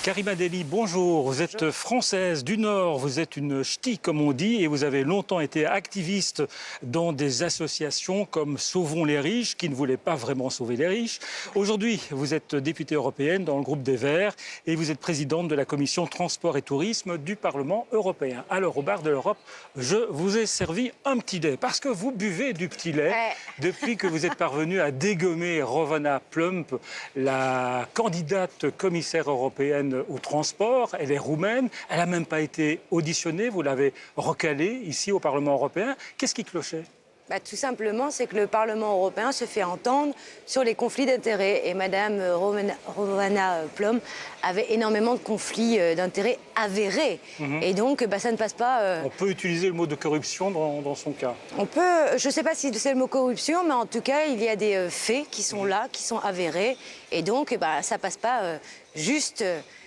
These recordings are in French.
Karima Delli, bonjour. Vous êtes française du Nord, vous êtes une ch'ti comme on dit et vous avez longtemps été activiste dans des associations comme Sauvons les riches qui ne voulaient pas vraiment sauver les riches. Aujourd'hui, vous êtes députée européenne dans le groupe des Verts et vous êtes présidente de la commission transport et tourisme du Parlement européen. Alors au bar de l'Europe, je vous ai servi un petit lait parce que vous buvez du petit lait depuis que vous êtes parvenue à dégommer Rovana Plump, la candidate commissaire européenne au transport. Elle est roumaine, elle n'a même pas été auditionnée, vous l'avez recalée ici au Parlement européen. Qu'est-ce qui clochait ? Tout simplement, c'est que le Parlement européen se fait entendre sur les conflits d'intérêts. Et Mme Rovana Plump avait énormément de conflits d'intérêts avérés. Et donc, ça ne passe pas... On peut utiliser le mot de corruption dans son cas. On peut, je ne sais pas si c'est le mot corruption, mais en tout cas, il y a des faits qui sont là, qui sont avérés. Et donc, ça ne passe pas juste...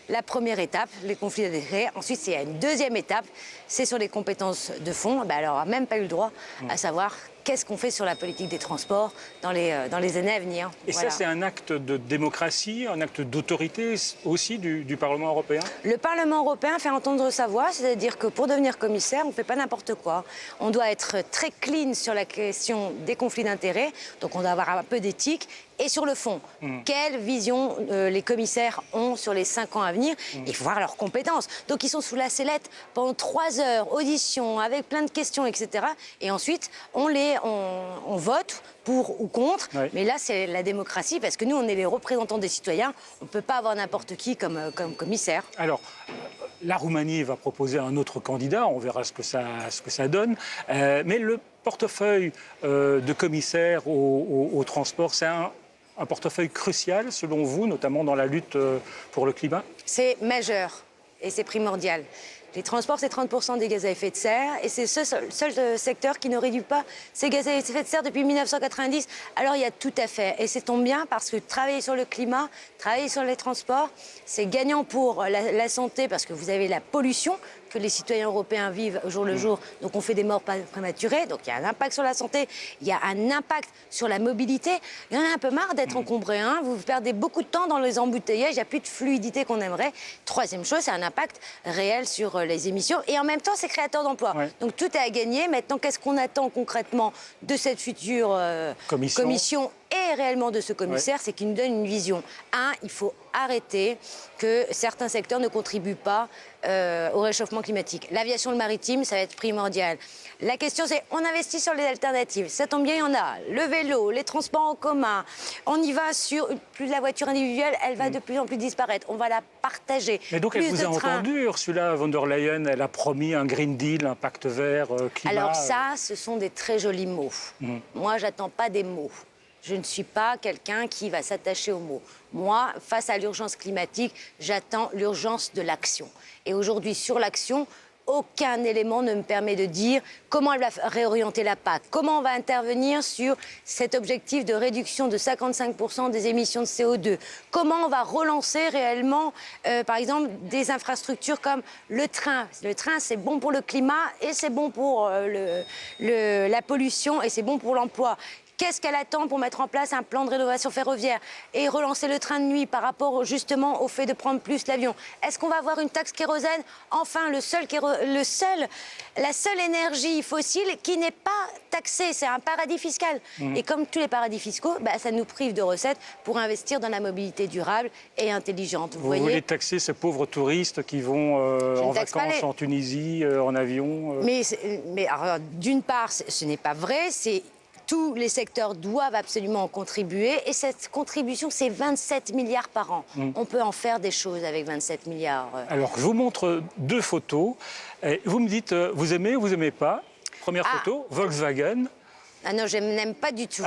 La première étape, les conflits d'intérêts. Ensuite, il y a une deuxième étape, c'est sur les compétences de fond. Elle n'aura même pas eu le droit à savoir qu'est-ce qu'on fait sur la politique des transports dans les années à venir. Et voilà. Ça, c'est un acte de démocratie, un acte d'autorité aussi du Parlement européen ? Le Parlement européen fait entendre sa voix, c'est-à-dire que pour devenir commissaire, on ne fait pas n'importe quoi. On doit être très clean sur la question des conflits d'intérêts, donc on doit avoir un peu d'éthique. Et sur le fond, quelle vision les commissaires ont sur les 5 ans à venir? Il faut voir leurs compétences. Donc ils sont sous la sellette pendant 3 heures, audition, avec plein de questions, etc. Et ensuite, on vote pour ou contre. Oui. Mais là, c'est la démocratie, parce que nous, on est les représentants des citoyens. On ne peut pas avoir n'importe qui comme commissaire. Alors, la Roumanie va proposer un autre candidat. On verra ce que ça donne. Mais le portefeuille de commissaire au transport, c'est un portefeuille crucial, selon vous, notamment dans la lutte pour le climat? C'est majeur et c'est primordial. Les transports, c'est 30% des gaz à effet de serre et c'est ce seul secteur qui ne réduit pas ses gaz à effet de serre depuis 1990. Alors, il y a tout à faire. Et ça tombe bien parce que travailler sur le climat, travailler sur les transports, c'est gagnant pour la santé parce que vous avez la pollution que les citoyens européens vivent au jour le jour. Donc, on fait des morts prématurées. Donc, il y a un impact sur la santé. Il y a un impact sur la mobilité. Il y en a un peu marre d'être encombré. Vous perdez beaucoup de temps dans les embouteillages. Il n'y a plus de fluidité qu'on aimerait. Troisième chose, c'est un impact réel sur les émissions. Et en même temps, c'est créateur d'emplois. Ouais. Donc, tout est à gagner. Maintenant, qu'est-ce qu'on attend concrètement de cette future commission et réellement de ce commissaire? C'est qu'il nous donne une vision. Il faut arrêter que certains secteurs ne contribuent pas au réchauffement climatique. L'aviation, le maritime, ça va être primordial. La question, c'est on investit sur les alternatives. Ça tombe bien, il y en a. Le vélo, les transports en commun. On y va sur plus la voiture individuelle, elle va de plus en plus disparaître. On va la partager. Mais donc, elle vous a entendu, Ursula von der Leyen, elle a promis un Green Deal, un pacte vert, climat. Alors ça, ce sont des très jolis mots. Moi, j'attends pas des mots. Je ne suis pas quelqu'un qui va s'attacher aux mots. Moi, face à l'urgence climatique, j'attends l'urgence de l'action. Et aujourd'hui, sur l'action, aucun élément ne me permet de dire comment elle va réorienter la PAC, comment on va intervenir sur cet objectif de réduction de 55% des émissions de CO2, comment on va relancer réellement, par exemple, des infrastructures comme le train. Le train, c'est bon pour le climat et c'est bon pour la pollution et c'est bon pour l'emploi. Qu'est-ce qu'elle attend pour mettre en place un plan de rénovation ferroviaire et relancer le train de nuit par rapport justement au fait de prendre plus l'avion? Est-ce qu'on va avoir une taxe kérosène? Enfin, la seule énergie fossile qui n'est pas taxée, c'est un paradis fiscal. Et comme tous les paradis fiscaux, ça nous prive de recettes pour investir dans la mobilité durable et intelligente. Vous voulez taxer ces pauvres touristes qui vont en vacances en Tunisie, en avion Mais d'une part, ce n'est pas vrai, tous les secteurs doivent absolument contribuer et cette contribution, c'est 27 milliards par an. On peut en faire des choses avec 27 milliards. Alors, je vous montre 2 photos. Et vous me dites, vous aimez ou vous n'aimez pas? Première photo, Volkswagen. Ah non, je n'aime pas du tout.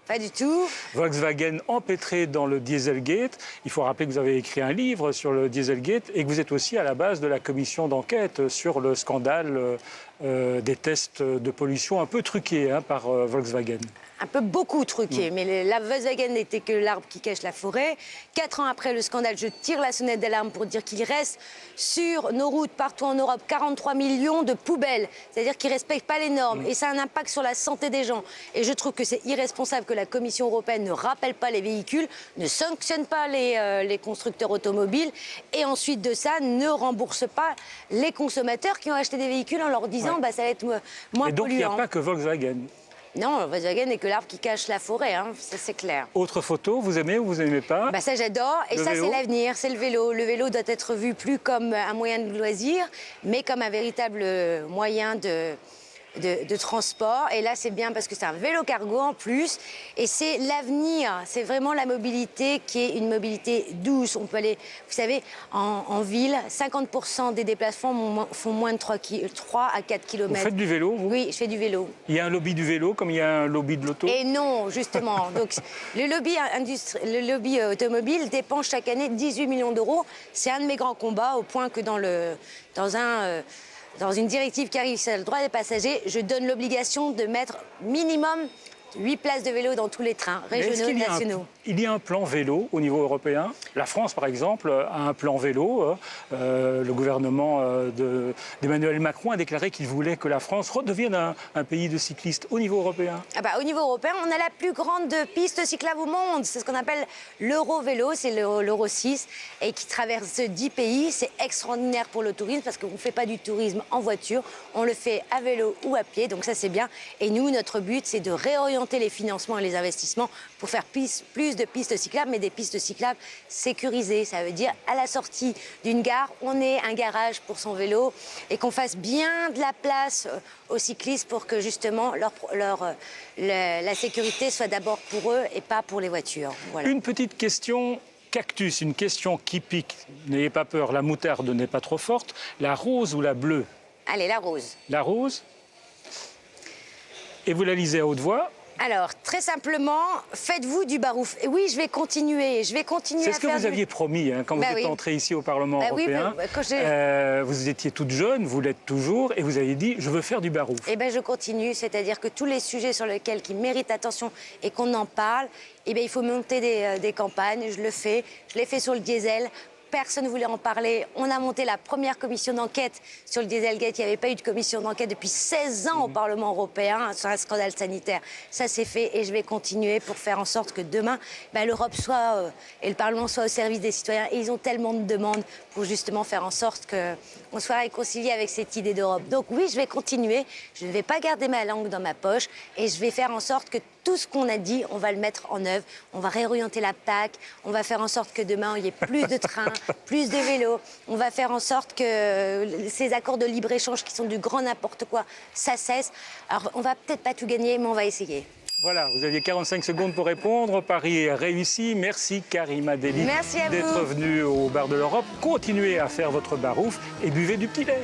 Pas du tout. Volkswagen empêtré dans le Dieselgate. Il faut rappeler que vous avez écrit un livre sur le Dieselgate et que vous êtes aussi à la base de la commission d'enquête sur le scandale des tests de pollution un peu truqués par Volkswagen. Un peu beaucoup truqué, mais la Volkswagen n'était que l'arbre qui cache la forêt. 4 ans après le scandale, je tire la sonnette d'alarme pour dire qu'il reste sur nos routes partout en Europe 43 millions de poubelles, c'est-à-dire qu'ils ne respectent pas les normes et ça a un impact sur la santé des gens. Et je trouve que c'est irresponsable que la Commission européenne ne rappelle pas les véhicules, ne sanctionne pas les constructeurs automobiles et ensuite de ça ne rembourse pas les consommateurs qui ont acheté des véhicules en leur disant ça va être moins polluant. Et donc il n'y a pas que Volkswagen. Non, Volkswagen n'est que l'arbre qui cache la forêt, ça c'est clair. Autre photo, vous aimez ou vous n'aimez pas? Ça j'adore, et ça c'est l'avenir, c'est le vélo. Le vélo doit être vu plus comme un moyen de loisir, mais comme un véritable moyen de transport. Et là, c'est bien parce que c'est un vélo cargo en plus. Et c'est l'avenir. C'est vraiment la mobilité qui est une mobilité douce. On peut aller, vous savez, en ville, 50% des déplacements font moins de 3 à 4 km. Vous faites du vélo, vous? Oui, je fais du vélo. Il y a un lobby du vélo comme il y a un lobby de l'auto? Et non, justement. Donc, le lobby automobile dépense chaque année 18 millions d'euros. C'est un de mes grands combats, au point que dans une directive qui arrive sur le droit des passagers, je donne l'obligation de mettre minimum 8 places de vélo dans tous les trains régionaux et nationaux. Il y a un plan vélo au niveau européen. La France, par exemple, a un plan vélo. Le gouvernement d'Emmanuel Macron a déclaré qu'il voulait que la France redevienne un pays de cyclistes au niveau européen. Au niveau européen, on a la plus grande piste cyclable au monde. C'est ce qu'on appelle l'Eurovélo, c'est l'Euro 6, et qui traverse 10 pays. C'est extraordinaire pour le tourisme parce qu'on ne fait pas du tourisme en voiture, on le fait à vélo ou à pied, donc ça c'est bien. Et nous, notre but, c'est de réorienter les financements et les investissements pour faire plus de pistes cyclables, mais des pistes cyclables sécurisées. Ça veut dire à la sortie d'une gare, on ait un garage pour son vélo et qu'on fasse bien de la place aux cyclistes pour que justement la sécurité soit d'abord pour eux et pas pour les voitures. Voilà. Une petite question cactus, une question qui pique. N'ayez pas peur, la moutarde n'est pas trop forte. La rose ou la bleue? Allez, la rose. La rose. Et vous la lisez à haute voix? Alors, très simplement, faites-vous du barouf. Et oui, je vais continuer à faire... C'est ce que vous aviez promis quand vous êtes entrée ici au Parlement européen. Vous étiez toute jeune, vous l'êtes toujours, et vous avez dit « je veux faire du barouf ». Eh bien, je continue, c'est-à-dire que tous les sujets sur lesquels qui méritent attention et qu'on en parle, il faut monter des campagnes, je le fais. Je l'ai fait sur le diesel. Personne ne voulait en parler. On a monté la première commission d'enquête sur le Dieselgate. Il n'y avait pas eu de commission d'enquête depuis 16 ans au Parlement européen sur un scandale sanitaire. Ça, c'est fait et je vais continuer pour faire en sorte que demain, l'Europe soit et le Parlement soient au service des citoyens. Et ils ont tellement de demandes pour justement faire en sorte qu'on soit réconcilié avec cette idée d'Europe. Donc oui, je vais continuer. Je ne vais pas garder ma langue dans ma poche et je vais faire en sorte que tout ce qu'on a dit, on va le mettre en œuvre. On va réorienter la PAC. On va faire en sorte que demain, il y ait plus de trains, plus de vélos. On va faire en sorte que ces accords de libre-échange qui sont du grand n'importe quoi, ça cesse. Alors, on va peut-être pas tout gagner, mais on va essayer. Voilà, vous aviez 45 secondes pour répondre. Paris est réussi. Merci Karima Delli d'être venue au Bar de l'Europe. Continuez à faire votre barouf et buvez du petit lait.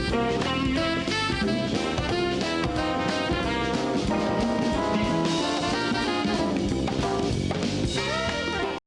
Thank you.